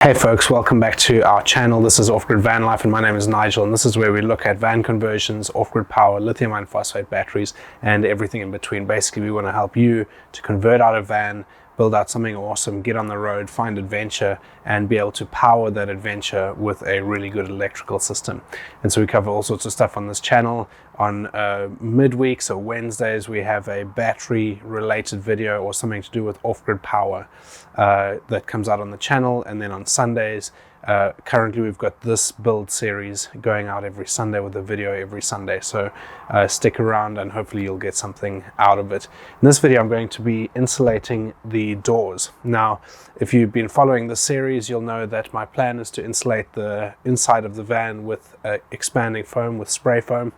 Hey folks, welcome back to our channel. This is Offgrid Van Life and my name is Nigel, and this is where we look at van conversions, Offgrid Power, lithium iron phosphate batteries and everything in between. Basically, we want to help you to convert out a van, build out something awesome, get on the road, find adventure and be able to power that adventure with a really good electrical system. And so we cover all sorts of stuff on this channel. On midweeks or Wednesdays, we have a battery related video or something to do with Offgrid Power that comes out on the channel. And then on Sundays, currently we've got this build series going out every Sunday with a video every Sunday. So stick around and hopefully you'll get something out of it. In this video, I'm going to be insulating the doors. Now, if you've been following this series, you'll know that my plan is to insulate the inside of the van with expanding foam, with spray foam.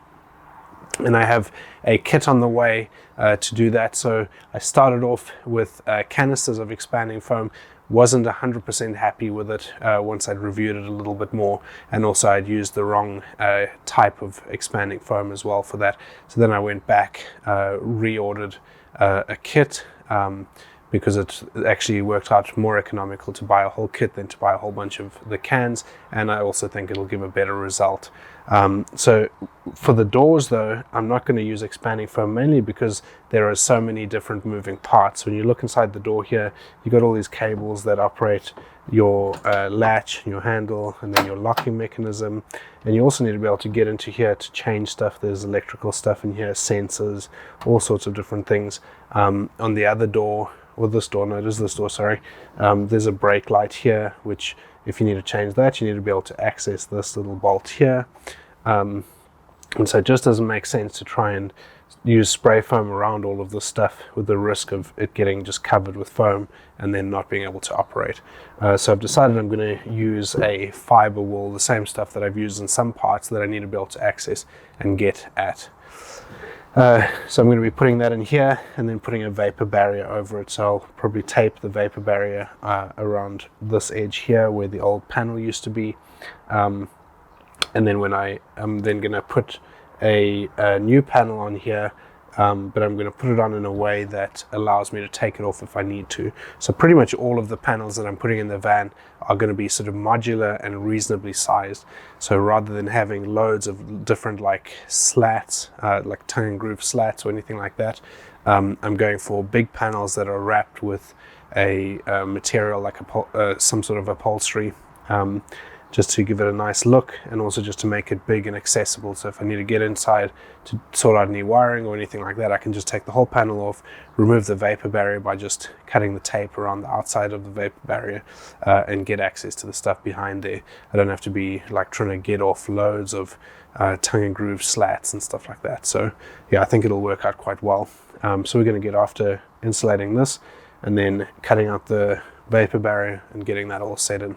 And I have a kit on the way to do that. So I started off with canisters of expanding foam. Wasn't 100% happy with it once I'd reviewed it a little bit more, and also I'd used the wrong type of expanding foam as well for that. So then I went back, reordered a kit because it actually worked out more economical to buy a whole kit than to buy a whole bunch of the cans, and I also think it'll give a better result. So for the doors though, I'm not going to use expanding foam, mainly because there are so many different moving parts. When you look inside the door here, you've got all these cables that operate your latch, your handle, and then your locking mechanism. And you also need to be able to get into here to change stuff. There's electrical stuff in here, sensors, all sorts of different things. On the other door, or this door, no, it is this door, sorry. There's a brake light here, which if you need to change that, you need to be able to access this little bolt here. And so it just doesn't make sense to try and use spray foam around all of this stuff with the risk of it getting just covered with foam and then not being able to operate. So I've decided I'm going to use a fiber wool, the same stuff that I've used in some parts that I need to be able to access and get at. So I'm going to be putting that in here and then putting a vapor barrier over it. So I'll probably tape the vapor barrier around this edge here where the old panel used to be. And then when I'm then going to put a new panel on here, but I'm going to put it on in a way that allows me to take it off if I need to. So pretty much all of the panels that I'm putting in the van are going to be sort of modular and reasonably sized. So rather than having loads of different like slats, like tongue and groove slats or anything like that, I'm going for big panels that are wrapped with a material like some sort of upholstery, just to give it a nice look and also just to make it big and accessible. So if I need to get inside to sort out any wiring or anything like that, I can just take the whole panel off, remove the vapor barrier by just cutting the tape around the outside of the vapor barrier, and get access to the stuff behind there. I don't have to be like trying to get off loads of tongue and groove slats and stuff like that. So yeah, I think it'll work out quite well. So we're going to get after insulating this and then cutting out the vapor barrier and getting that all set in.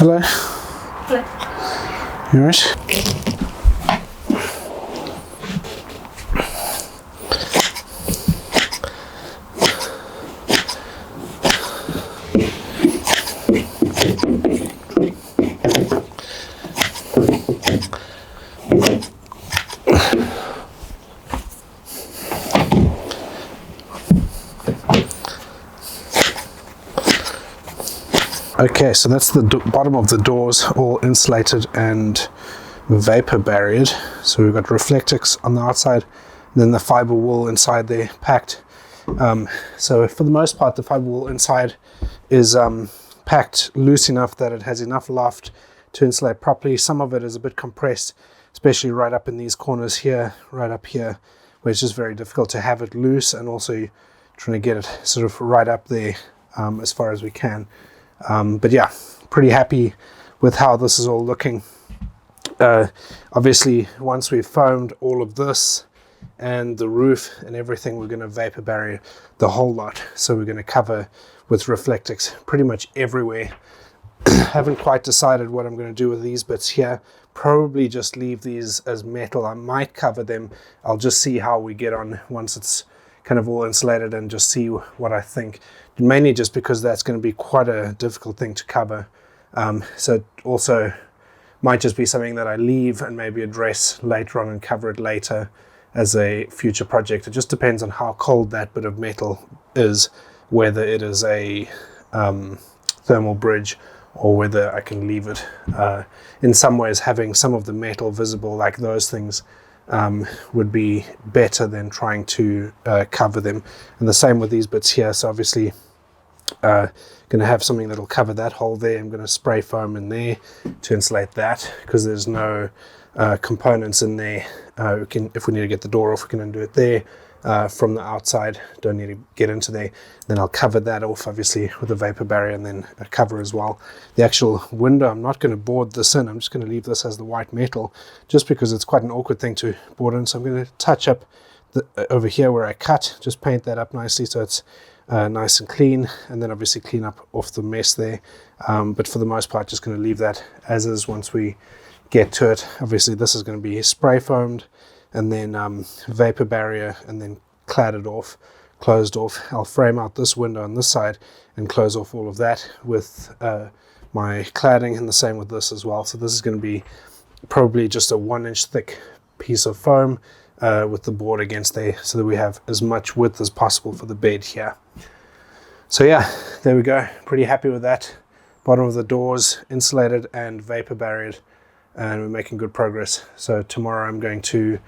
Hello. Hello. You alright? Okay, so that's the bottom of the doors, all insulated and vapor barriered. So we've got Reflectix on the outside, and then the fiber wool inside there packed. So for the most part, the fiber wool inside is packed loose enough that it has enough loft to insulate properly. Some of it is a bit compressed, especially right up in these corners here, right up here, where it's just very difficult to have it loose, and also trying to get it sort of right up there as far as we can. But yeah, pretty happy with how this is all looking. Obviously, once we've foamed all of this and the roof and everything, we're going to vapor barrier the whole lot. So we're going to cover with Reflectix pretty much everywhere. Haven't quite decided what I'm going to do with these bits here. Probably just leave these as metal. I might cover them. I'll just see how we get on once it's kind of all insulated and just see what I think. Mainly just because that's going to be quite a difficult thing to cover. So it also might just be something that I leave and maybe address later on and cover it later as a future project. It just depends on how cold that bit of metal is, whether it is a thermal bridge or whether I can leave it. In some ways, having some of the metal visible like those things would be better than trying to cover them. And the same with these bits here. So obviously going to have something that'll cover that hole there. I'm going to spray foam in there to insulate that, because there's no components in there. If we need to get the door off, we can undo it there from the outside. Don't need to get into there. Then I'll cover that off, obviously, with a vapor barrier, and then a cover as well. The actual window, I'm not going to board this in. I'm just going to leave this as the white metal, just because it's quite an awkward thing to board in. So I'm going to touch up over here where I cut, just paint that up nicely so it's nice and clean, and then obviously clean up off the mess there. But for the most part, just going to leave that as is once we get to it. Obviously this is going to be spray foamed and then vapor barrier and then cladded off, closed off. I'll frame out this window on this side and close off all of that with my cladding, and the same with this as well. So this is going to be probably just a 1-inch thick piece of foam with the board against there, so that we have as much width as possible for the bed here. So yeah, there we go. Pretty happy with that. Bottom of the doors insulated and vapor barriered, and we're making good progress. So tomorrow I'm going to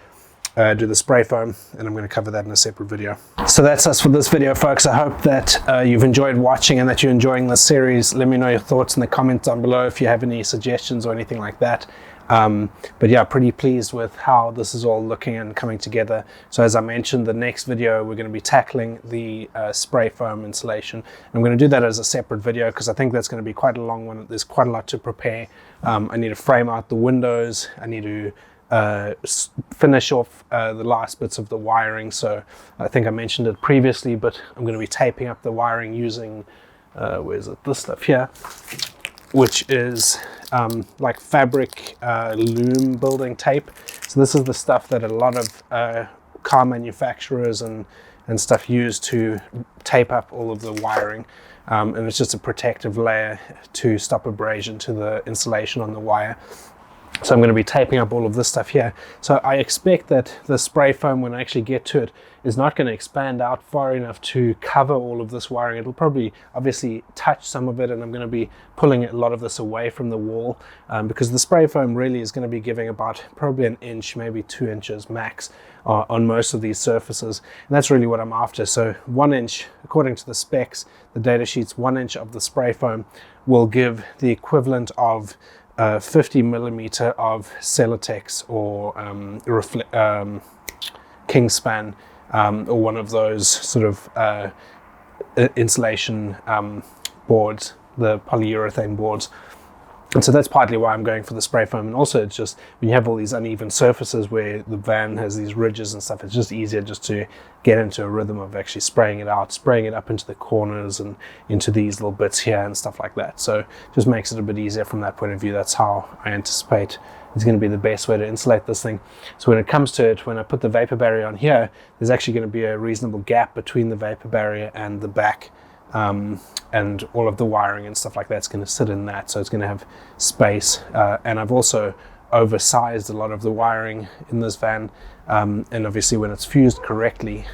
do the spray foam, and I'm going to cover that in a separate video. So that's us for this video, folks. I hope that you've enjoyed watching and that you're enjoying this series. Let me know your thoughts in the comments down below if you have any suggestions or anything like that. But yeah, pretty pleased with how this is all looking and coming together. So as I mentioned, the next video we're going to be tackling the spray foam insulation. I'm going to do that as a separate video because I think that's going to be quite a long one. There's quite a lot to prepare. I need to frame out the windows. I need to finish off the last bits of the wiring. So I think I mentioned it previously, but I'm going to be taping up the wiring using where's it, this stuff here, which is like fabric loom building tape. So this is the stuff that a lot of car manufacturers and stuff use to tape up all of the wiring, and it's just a protective layer to stop abrasion to the insulation on the wire. So I'm going to be taping up all of this stuff here. So I expect that the spray foam, when I actually get to it, is not going to expand out far enough to cover all of this wiring. It'll probably obviously touch some of it, and I'm going to be pulling a lot of this away from the wall because the spray foam really is going to be giving about probably 1 inch, maybe 2 inches max on most of these surfaces. And that's really what I'm after. So 1 inch, according to the specs, the data sheets, 1 inch of the spray foam will give the equivalent of 50 millimeter of Celotex or Kingspan, or one of those sort of insulation boards, the polyurethane boards. And so that's partly why I'm going for the spray foam. And also it's just when you have all these uneven surfaces where the van has these ridges and stuff, it's just easier just to get into a rhythm of actually spraying it out, spraying it up into the corners and into these little bits here and stuff like that. So it just makes it a bit easier from that point of view. That's how I anticipate it's going to be the best way to insulate this thing. So when it comes to it, when I put the vapor barrier on here, there's actually going to be a reasonable gap between the vapor barrier and the back. And all of the wiring and stuff like that's going to sit in that, so it's going to have space. And I've also oversized a lot of the wiring in this van, and obviously when it's fused correctly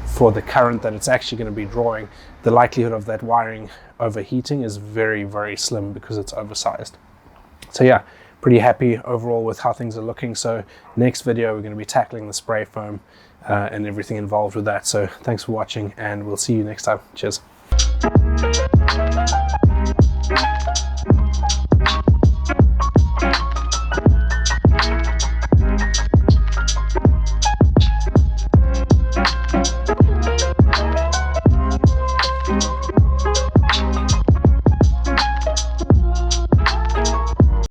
for the current that it's actually going to be drawing, the likelihood of that wiring overheating is very, very slim because it's oversized. So yeah, pretty happy overall with how things are looking. So next video we're going to be tackling the spray foam and everything involved with that. So thanks for watching, and we'll see you next time. Cheers.